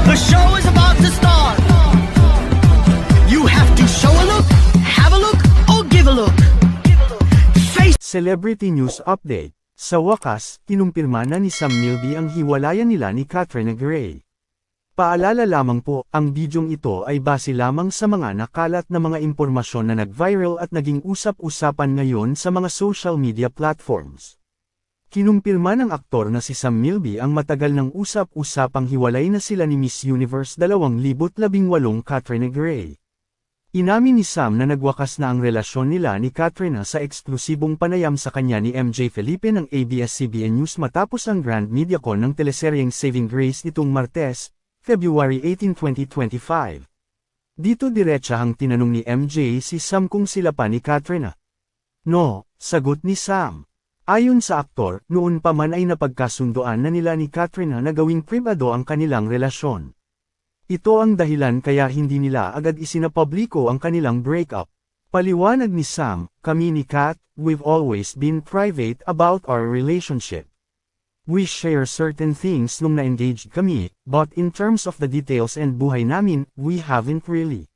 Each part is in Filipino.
The show is about to start. You have to show a look, have a look, or give a look. Face Celebrity News Update. Sa wakas, kinumpirma na ni Sam Milby ang hiwalayan nila ni Katrina Gray. Paalala lamang po, ang bidyong ito ay base lamang sa mga nakalat na mga impormasyon na nag-viral at naging usap-usapan ngayon sa mga social media platforms. Kinumpirma ng aktor na si Sam Milby ang matagal ng usap-usapang hiwalay na sila ni Miss Universe 2018 Katrina Gray. Inamin ni Sam na nagwakas na ang relasyon nila ni Katrina sa eksklusibong panayam sa kanya ni MJ Felipe ng ABS-CBN News matapos ang Grand Mediacon ng teleseryeng Saving Grace nitong Martes, February 18, 2025. Dito diretsahang tinanong ni MJ si Sam kung sila pa ni Katrina. No, sagot ni Sam. Ayon sa aktor, noon pa man ay napagkasundoan na nila ni Katrina na gawing pribado ang kanilang relasyon. Ito ang dahilan kaya hindi nila agad isinapubliko ang kanilang breakup. Paliwanag ni Sam, kami ni Kat, we've always been private about our relationship. We share certain things nung na-engaged kami, but in terms of the details and buhay namin, we haven't really.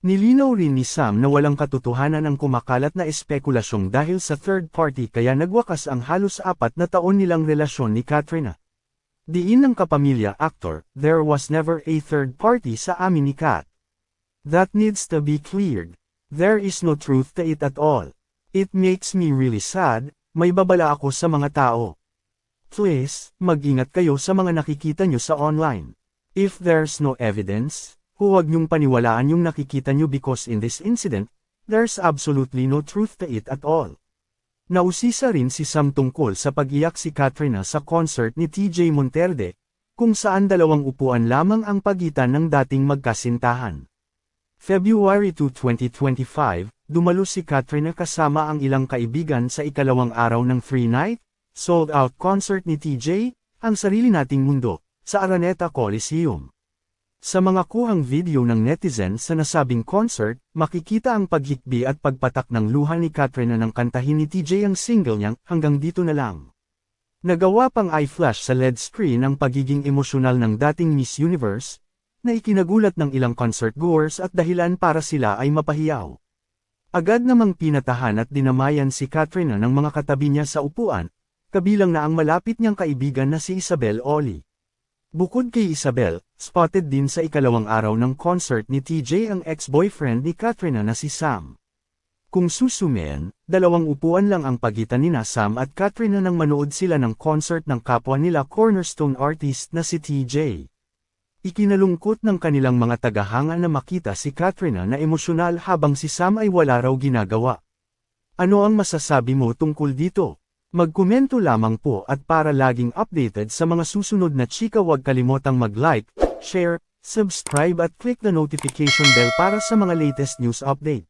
Nilinaw rin ni Sam na walang katotohanan ang kumakalat na espekulasyong dahil sa third party kaya nagwakas ang halos 4 na taon nilang relasyon ni Katrina. Diin ng kapamilya actor, there was never a third party sa amin ni Kat. That needs to be cleared. There is no truth to it at all. It makes me really sad, may babala ako sa mga tao. Please, mag-ingat kayo sa mga nakikita nyo sa online. If there's no evidence, huwag niyong paniwalaan yung nakikita niyo because in this incident, there's absolutely no truth to it at all. Nausisa rin si Sam tungkol sa pag-iyak si Katrina sa concert ni TJ Monterde, kung saan 2 upuan lamang ang pagitan ng dating magkasintahan. February 2, 2025, dumalo si Katrina kasama ang ilang kaibigan sa ikalawang araw ng 3-night, sold-out concert ni TJ, Ang Sarili Nating Mundo, sa Araneta Coliseum. Sa mga kuhang video ng netizens sa nasabing concert, makikita ang paghikbi at pagpatak ng luha ni Katrina nang kantahin ni TJ ang single niyang Hanggang Dito Na Lang. Nagawa pang i-flash sa LED screen ang pagiging emosyonal ng dating Miss Universe, na ikinagulat ng ilang concert goers at dahilan para sila ay mapahiyaw. Agad namang pinatahan at dinamayan si Katrina ng mga katabi niya sa upuan, kabilang na ang malapit niyang kaibigan na si Isabel Oli. Bukod kay Isabel, spotted din sa ikalawang araw ng concert ni TJ ang ex-boyfriend ni Katrina na si Sam. Kung susumayan, 2 upuan lang ang pagitan nina Sam at Katrina nang manood sila ng concert ng kapwa nila cornerstone artist na si TJ. Ikinalungkot ng kanilang mga tagahanga na makita si Katrina na emosyonal habang si Sam ay wala raw ginagawa. Ano ang masasabi mo tungkol dito? Magkomento lamang po at para laging updated sa mga susunod na chika huwag kalimotang mag-like, share, subscribe at click the notification bell para sa mga latest news update.